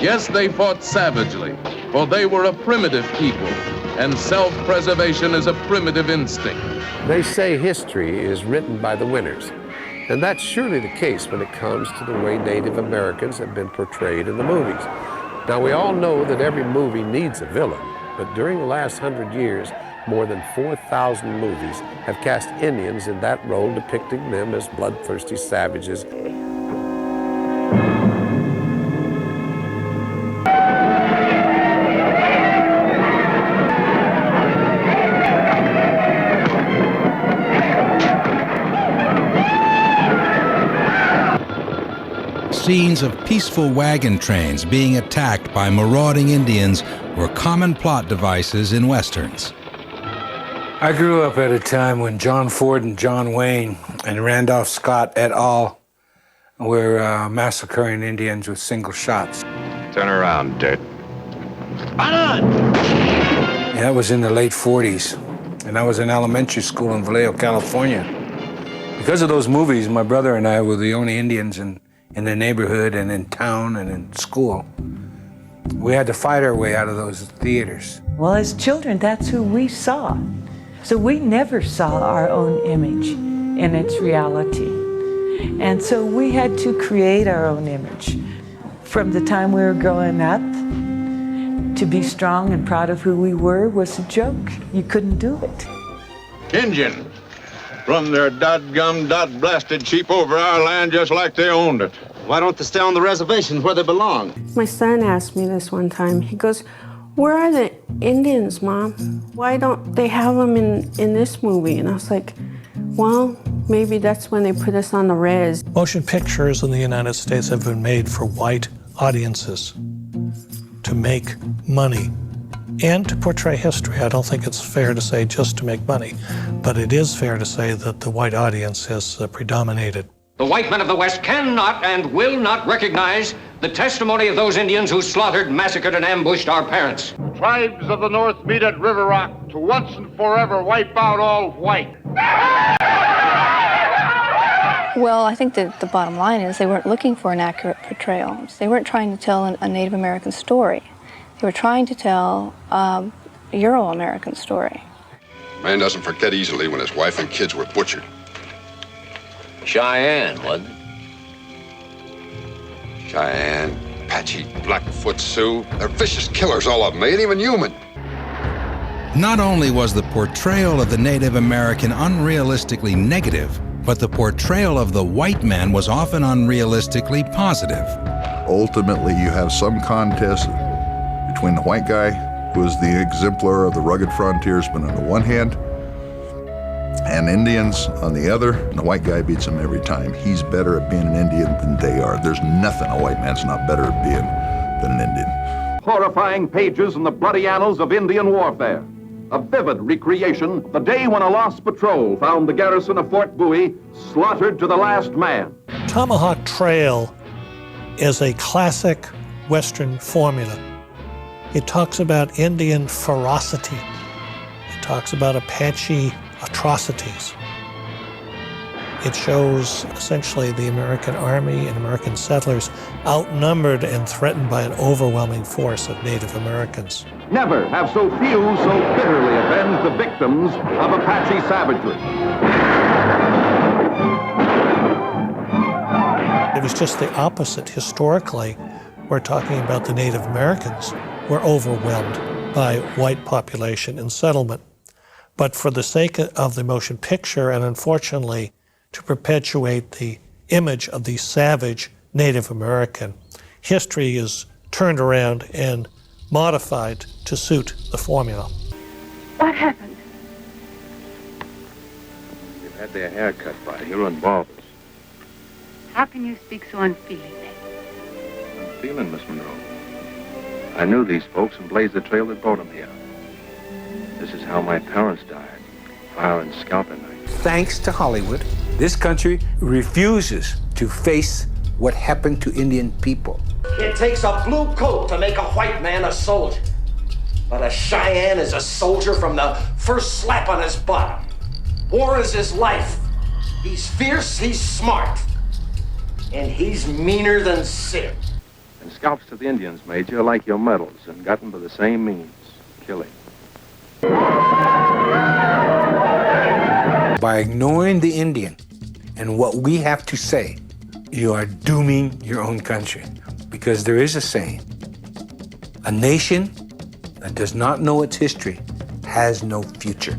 Yes, they fought savagely, for they were a primitive people, and self-preservation is a primitive instinct. They say history is written by the winners, and that's surely the case when it comes to the way Native Americans have been portrayed in the movies. Now, we all know that every movie needs a villain, but during the last 100 years, more than 4,000 movies have cast Indians in that role, depicting them as bloodthirsty savages. Scenes of peaceful wagon trains being attacked by marauding Indians were common plot devices in Westerns. I grew up at a time when John Ford and John Wayne and Randolph Scott et al. Were massacring Indians with single shots. Turn around, dirt. And that was in the late 40s, and I was in elementary school in Vallejo, California. Because of those movies, my brother and I were the only Indians in the neighborhood and in town and in school. We had to fight our way out of those theaters. Well, as children, that's who we saw. So we never saw our own image in its reality. And so we had to create our own image. From the time we were growing up, to be strong and proud of who we were was a joke. You couldn't do it. Injun, from their dot-gum, dot-blasted sheep over our land just like they owned it. Why don't they stay on the reservations where they belong? My son asked me this one time. He goes, "Where are the Indians, Mom? Why don't they have them in this movie?" And I was like, well, maybe that's when they put us on the res. Motion pictures in the United States have been made for white audiences to make money and to portray history. I don't think it's fair to say just to make money, but it is fair to say that the white audience has predominated. The white men of the West cannot and will not recognize the testimony of those Indians who slaughtered, massacred, and ambushed our parents. The tribes of the North meet at River Rock to once and forever wipe out all white. Well, I think that the bottom line is they weren't looking for an accurate portrayal. They weren't trying to tell a Native American story. They were trying to tell a Euro-American story. Man doesn't forget easily when his wife and kids were butchered. Cheyenne, wasn't it? Cheyenne, Apache, Blackfoot Sioux, they're vicious killers, all of them. They ain't even human. Not only was the portrayal of the Native American unrealistically negative, but the portrayal of the white man was often unrealistically positive. Ultimately, you have some contest between the white guy, who is the exemplar of the rugged frontiersman on the one hand, and Indians on the other, and the white guy beats him every time. He's better at being an Indian than they are. There's nothing a white man's not better at being than an Indian. Horrifying pages in the bloody annals of Indian warfare. A vivid recreation, the day when a lost patrol found the garrison of Fort Bowie slaughtered to the last man. Tomahawk Trail is a classic Western formula. It talks about Indian ferocity. It talks about Apache atrocities. It shows essentially the American Army and American settlers outnumbered and threatened by an overwhelming force of Native Americans. Never have so few so bitterly avenged the victims of Apache savagery. It was just the opposite. Historically, we're talking about the Native Americans were overwhelmed by white population and settlement. But for the sake of the motion picture, and unfortunately to perpetuate the image of the savage Native American, history is turned around and modified to suit the formula. What happened? They've had their hair cut by Huron barbers. How can you speak so unfeelingly? I'm feeling, Miss Monroe. I knew these folks and blazed the trail that brought them here. This is how my parents died, fire and scalping knife. Thanks to Hollywood, this country refuses to face what happened to Indian people. It takes a blue coat to make a white man a soldier. But a Cheyenne is a soldier from the first slap on his bottom. War is his life. He's fierce, he's smart. And he's meaner than sin. And scalps to the Indians, Major, are like your medals and gotten by the same means, killing. By ignoring the Indian and what we have to say, you are dooming your own country. Because there is a saying, a nation that does not know its history has no future.